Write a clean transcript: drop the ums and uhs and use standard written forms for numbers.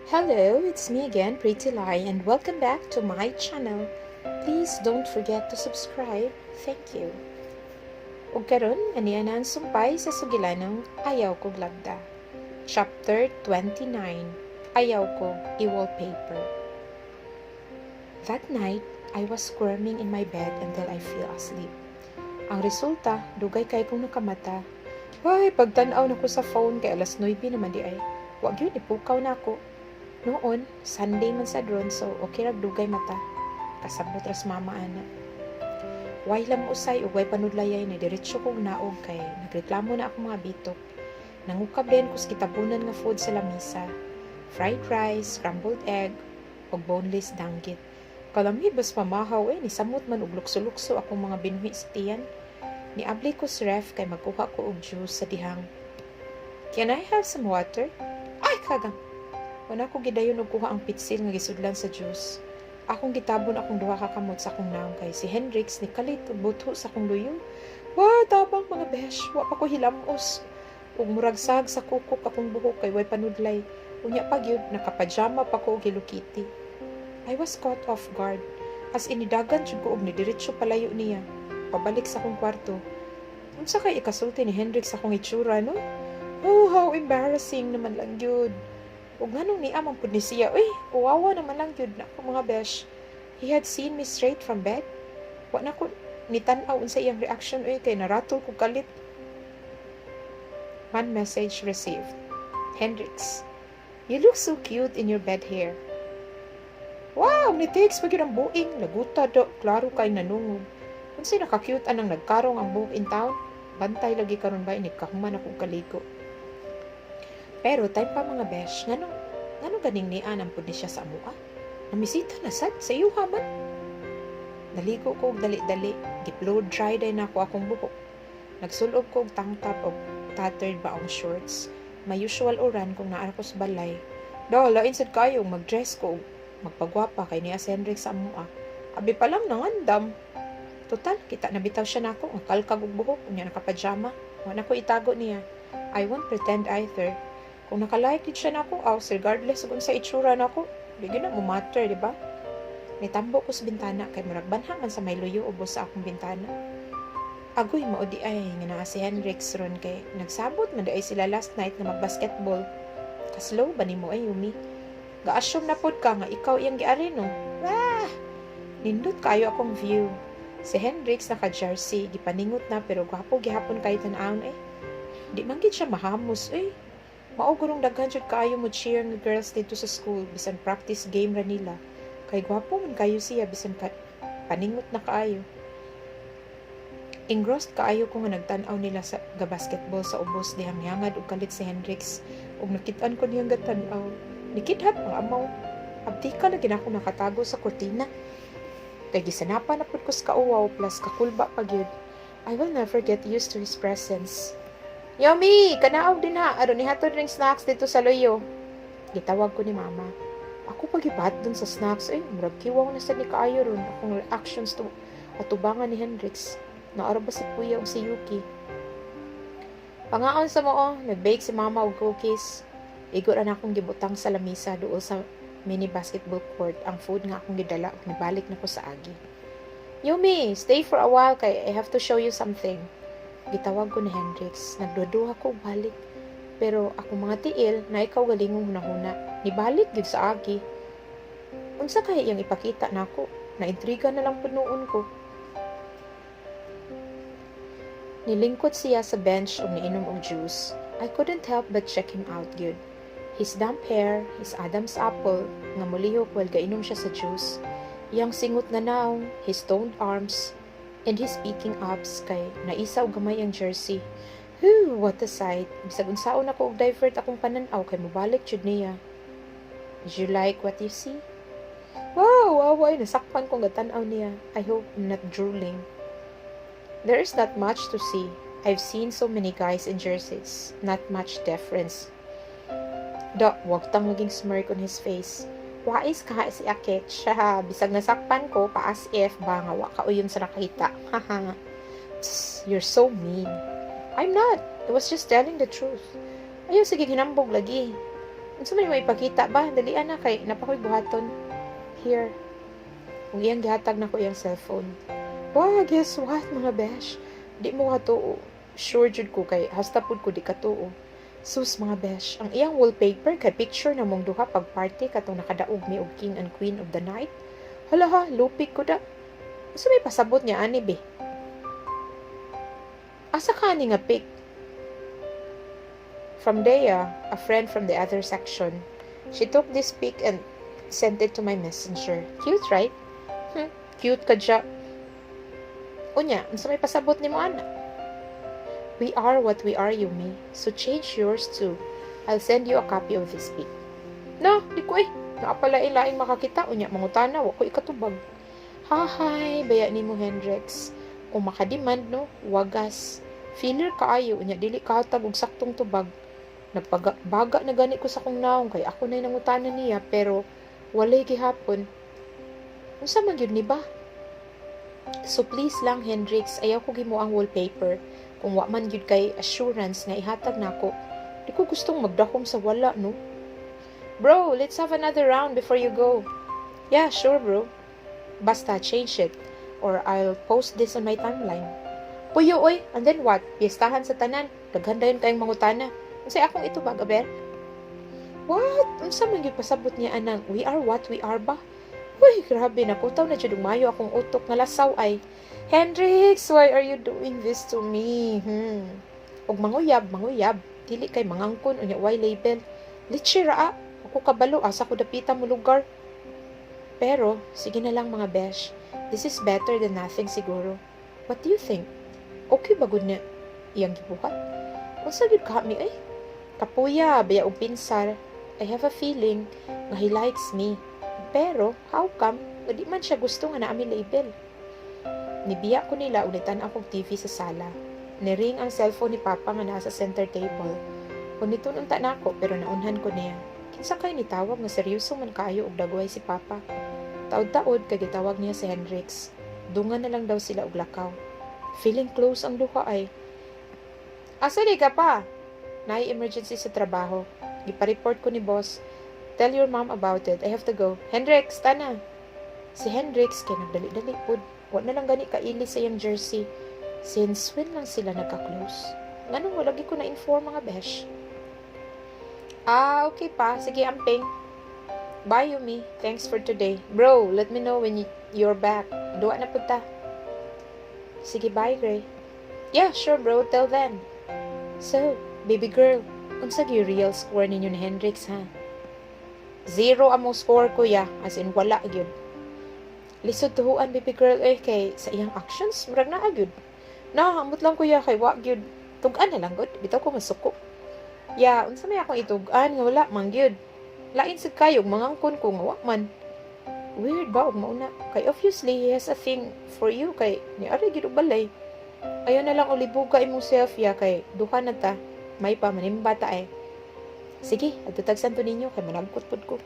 Hello, it's me again, Pretty Lai, and welcome back to my channel. Please don't forget to subscribe. Thank you. Ug karon aniya na ang sumpay sa sugilanong Ayaw kog Labda. Chapter 29. Ayaw kog Ewallpaper. That night, I was squirming in my bed until I fell asleep. Ang resulta, dugay kay kong nakamata. Ay, pagtanaw na ko sa phone kay alas 9 naman di ay. Wag yun, ipukaw na ako. Noon, Sunday man sa drone, so okay rag dugay mata. Kasabot ras mama ana. Way lam usay ug way panudlayay na diretso kog naog kay nagreklamo na ako mga bitok. Nangukab din ko sa kitabunan nga food sa lamisa. Fried rice, scrambled egg, ug boneless danggit. Kalami bas pamahaw ni samot man og lukso-lukso akong mga binuhi sa tiyan. Niabli ko sa ref kay magkuha ko og juice sa dihang. Can I have some water? Ay, kagang! Wala ko gidayon og kuha ang pitsil nga gisudlan sa juice. Akong gitabon akong duha ka kamot sa akong naong kay si Hendrix ni kalit ug butho sa akong luyo. Wa tabang mga besh, wa pa ko hilam-os. Ug muragsag sa kukok akong buhok kay way panudlay. Unya pa gyud nakapajama pa ko og Hello Kitty. I was caught off guard. As inidagan jud ko og nidiretso palayo niya. Pabalik sa akong kwarto. Unsa kay ikasulti ni Hendrix sa akong itsura, no? Oh, how embarrassing naman lang yun. Ug nganong ni amang pud ni siya, uy, uwawa naman lang yun na ako mga besh. He had seen me straight from bed. Wa na ko nitan-aw unsa iyang reaction, uy, kay naratol ko kalit. One message received. Hendrix, you look so cute in your bed hair. Wow, ni text pa gyud ang buing, laguta do, klaro kay nanungod. Unsay naka-cute anang nagkarong ang buhok in town? Bantay lagi karon ba ini kahuman akong kaligo. Pero time pa mga besh, ngano ganing nianam pud ni siya sa amoa? Namisita na sad sa iyo man. Naligo ko og dali-dali, giplow dry day na ako akong buhok. Nagsulob ko og tank top og tattered baong shorts. May usual oran kung naa ko sa balay. Lain sad kayo mag-dress ko, magpagwapa kay niya si Hendrix sa amoa. Abi pa lang nangandam. Total, kita na bitaw siya nako, ang kalkag og buhok, unya nakapajama. Wa na ko itago niya. I won't pretend either. Kung nakalike din siya nako, regardless kung sa itsura nako, di gyud na mo matter, di ba? Nitambo ko sa bintana kay murag banha man sa may luyo ubos sa akong bintana. Agoy mao di ay nga naa si Hendrix ron kay nagsabot man ay sila last night na magbasketball. Kaslow ba nimo ay Yumi? Ga-assume na pod ka nga ikaw iyang giari no. Ah! Nindot kayo akong view. Si Hendrix naka-jersey, gipaningot na pero gwapo gihapon kay tan-aon eh. Di man gid siya mahamos eh. Mao gurong daghan jud kaayo mo cheer nga girls dito sa school bisan practice game ra nila. Kay gwapo man kayo siya bisan paningot na kaayo. Engrossed kaayo ko nga nagtan-aw nila sa basketball sa ubos dihang yangad og kalit si Hendrix ug nakit-an ko niyang gatan-aw. Nikidhat ang amaw. Abdi ka lagi na ako nakatago sa kurtina. Kay gisanapan na pud ko sa kauwaw plus kakulba pa gyud. I will never get used to his presence. Yumi, kanaog din ha. Aron ni hatod ring snacks dito sa loyo. Gitawag ko ni mama. Ako pagibat dun sa snacks. Ay, murag kiwaw na sa ni kaayo ron. Akong reactions to atubangan ni Hendrix. Naara ba si Kuya o si Yuki? Pangaon sa mo, nag-bake si mama og cookies. Igo na akong gibutang sa lamisa doon sa mini basketball court. Ang food nga akong gidala ug nibalik na ko sa agi. Yumi, stay for a while kay I have to show you something. Gitawag ko ni Hendrix. Nagduduha ko balik. Pero ako mga tiil na ikaw galingong hunahuna. Nibalik gid sa agi. Unsa kaya iyang ipakita nako? Naintriga na lang punuon ko. Nilingkod siya sa bench ug niinom og juice. I couldn't help but check him out good. His damp hair, his Adam's apple, nga mulihok while gainom siya sa juice. Iyang singot nga naong, his toned arms, and his speaking ups kay naisa og gamay ang jersey. Whew, what a sight. Bisag unsaon ako og divert akong pananaw kay mobalik jud niya. Did you like what you see? Wow, away, nasakpan kong gatan-aw niya. I hope I'm not drooling. There is not much to see. I've seen so many guys in jerseys. Not much difference. Wag tang naging smirk on his face. Wais ka si Akit. Siya, bisag nasakpan ko, paas if ba nga wa ka uyon sa nakita. Haha. You're so mean. I'm not. I was just telling the truth. Ayaw, sige, hinambog lagi. Unsa man mo ipakita ba? Dali ana kay napakoy buhaton. Here. Kung iyang gihatag na ko iyang cellphone. Wow, guess what mga besh? Di mo katuo. Sure jud ko kay hasta pud ko di katuo. Sus mga besh, ang iyang wallpaper kay picture na mong duha pag party katong nakadaog mi og king and queen of the night. Hala ha, lupik ko da. Unsa may pasabot niya ani be? Asa ka ni nga pic? From Dea, a friend from the other section. She took this pic and sent it to my messenger. Cute, right? Cute ka dya. Unya, unsa may pasabot ni mo ana? We are what we are, Yumi. So change yours too. I'll send you a copy of this pic. No, di ko eh. Naapalain-laing makakita. Unya, mangutana, wako ikatubag. Hahay, baya ni mo, Hendrix. Kung makademand, no? Wagas. Feeler kaayo. Unya, dili kahatag og saktong tubag. Nagbaga na gani ko sa kong naong kay ako na'y nangutana niya pero walay gihapon. Unsa man gyud ni ba? So please lang Hendrix, ayaw ko gimo ang wallpaper. Kung wa man gyud kay assurance nga ihatag nako. Di ko gustong magdahom sa wala no. Bro, let's have another round before you go. Yeah, sure bro. Basta change it or I'll post this on my timeline. Puyo oy, and then what? Piestahan sa tanan. Daghan dayon kayong mangutana. Unsay akong ito ba, gaber? What? Unsa man gyud pasabot niya anang we are what we are ba? Uy, grabe na putaw na jud mayo akong utok nga lasaw ay. Hendrix, why are you doing this to me? Og manguyab. Dili kay mangangkon unya why label. Litsi ra. Ako kabalo asa ko dapita mo lugar. Pero sige na lang mga besh. This is better than nothing siguro. What do you think? Okay ba gud na iyang gibuhat? Unsa gyud ka mi ay? Kapuya, baya og pinsar. I have a feeling nga he likes me. Pero, how come? Di man siya gusto nga naami label. Nibiya ko nila ulitan akong TV sa sala. Niring ang cellphone ni Papa nga nasa center table. Uniton unta na ako pero naunhan ko niya. Kinsa kay nitawag nga seryoso man kaayo og dagway si Papa. Taod-taod kay gitawag niya si Hendrix. Dungan na lang daw sila og lakaw. Feeling close ang duha ay. Asa di ka pa? Nay emergency sa trabaho. Gipa-report ko ni boss. Tell your mom about it. I have to go. Hendrix, tana. Si Hendrix kay nagdali-dali pud. Wa na lang gani kaili sa iyang jersey. Since when lang sila nagka-close? Nganong wala gi ko na-inform mga besh? Okay pa. Sige, amping. Bye, Yumi. Thanks for today. Bro, let me know when you're back. Duwa na punta. Sige, bye, Gray. Yeah, sure, bro. Till then. So, baby girl, unsa gi real score ninyo ni Hendrix, ha? 0 among score ko, ya. As in, wala, gyud. Lisod tuhuan, baby girl, kay sa iyang actions, murag na, gyud. Amot lang ko, ya, kay wa, gyud. Tugan na lang, gyud. Bitaw ko masuko. Ya, unsa may akong itugan, nga wala, man, gyud. Lain sa kayo, mangangkon ko, nga wa man. Weird ba, og mauna. Kay obviously, he has a thing for you, kay ni-ari, gyud, balay. Ayaw na lang ulibuga imong self, ya, kay duha na ta. May pa, manimbata, Sige, at tutagsan to ninyo, kay managkot-pud ko.